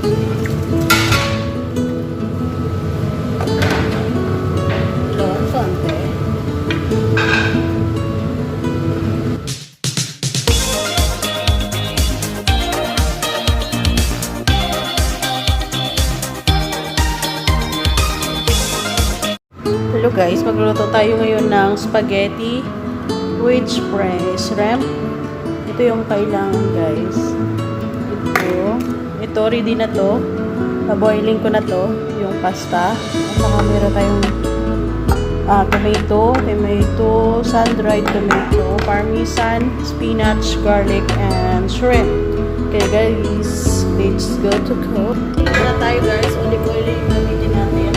Hello guys, magluluto tayo ngayon ng spaghetti with shrimp. Ito yung kailangan guys. Ito ready na to. Boiling ko na to, yung pasta. At saka meron tayong tomato, sundried tomato, parmesan, spinach, garlic, and shrimp. Okay guys, let's go to cook. Ito na tayo guys, olive oil yung gamitin natin.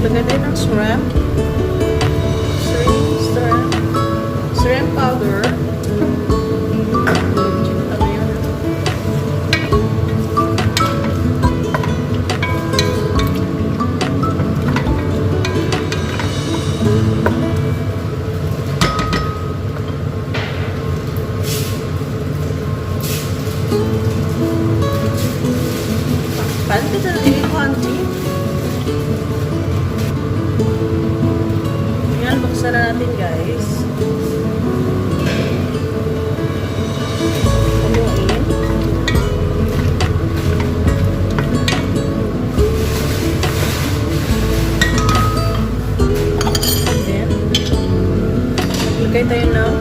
Lagyan din ng shrimp powder. Panty sa rin konti. Ayan, buksan na natin guys. Haluin. Then, maglagay tayo ng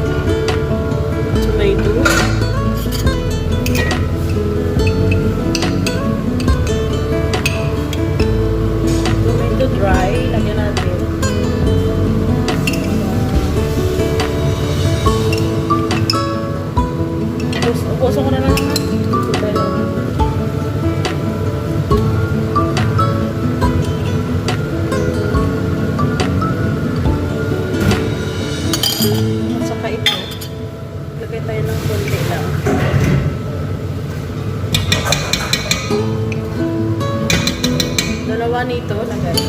tomato. Dry, lagyan natin. Upuso ko na lang naman. At saka ito, lagay tayo ng konti lang. Dalawa nito, lagay.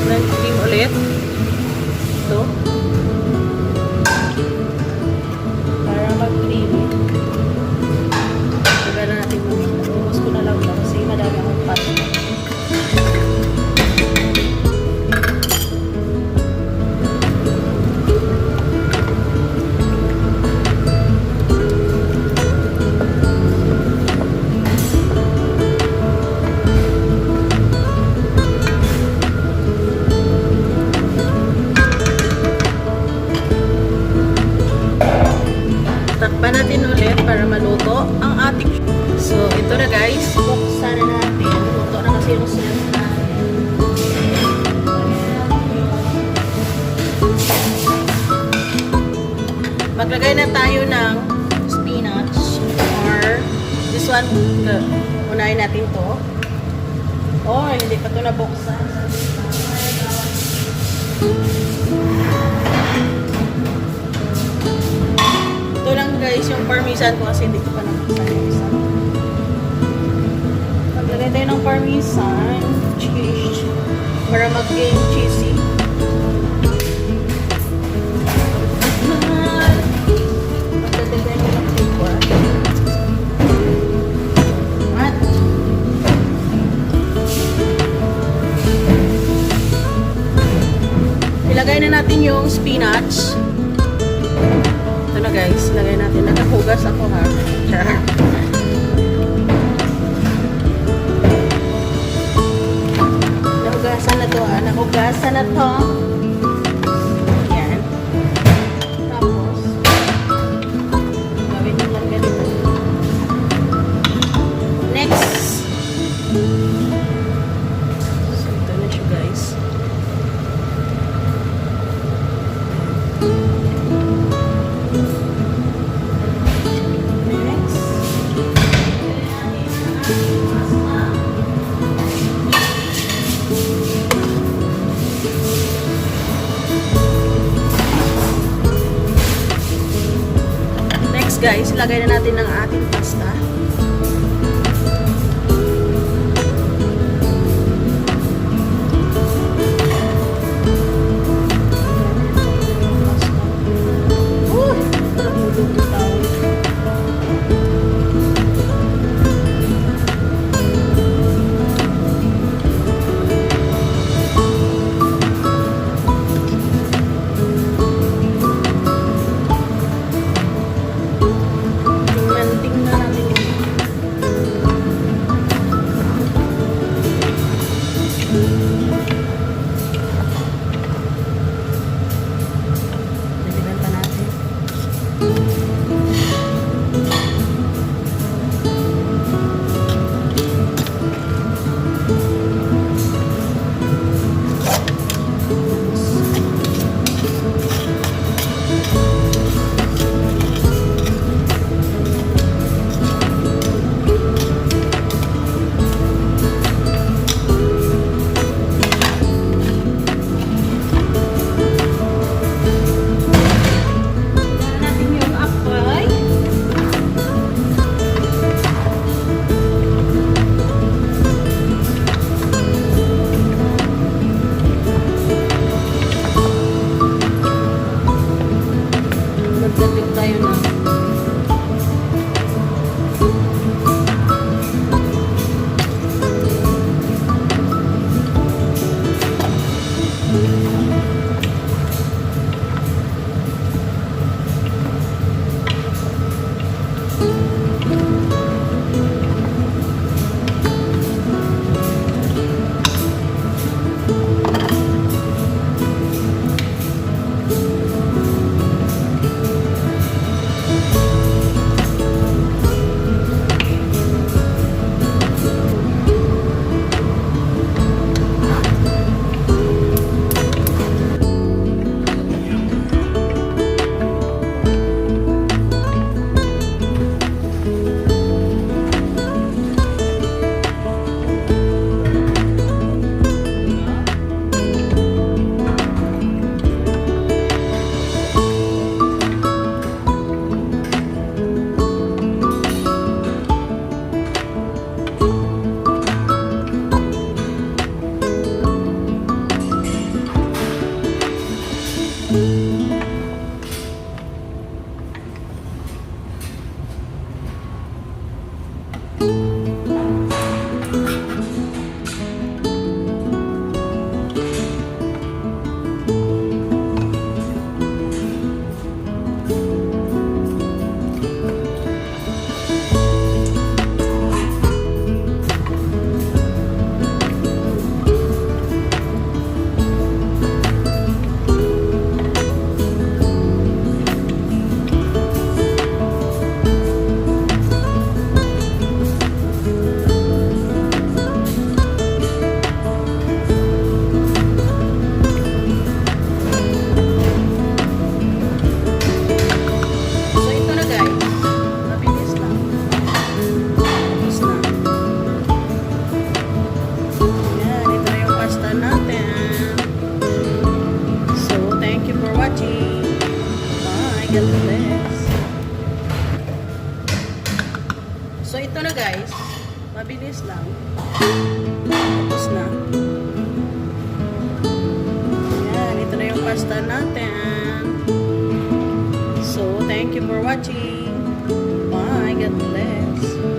Then cream ulit. Ito. Para mag-creamy. Tagal na natin mo. Ubus ko na lang ito kasi madami akong pasta. Takpan natin ulit para maluto ang ating. So, ito na guys. Buksan na natin. Luto na kasi yung shrimp natin. Maglagay na tayo ng spinach or this one. Unahin natin to. Oh, hindi pa ito nabuksan. Ito lang guys, yung parmesan ko kasi hindi ko pa nabuksan yung isa. Maglagay tayo ng parmesan, cheese, para mag-game cheesy. Maglagay tayo ng flavor. At ilagay na natin yung spinach. Ito na guys, lagay natin. Nakahugas ako ha. Char. Nahugasan na to ha. Nahugasan na to. Yan. Tapos, gawin nyo lang ganito. Next. So, ito na siya guys. Guys, lagay na natin ang ating pasta. Tingnan natin yung Mabilis lang. Tapos na. Ayan, ito na yung pasta natin. So, thank you for watching. Bye. God bless.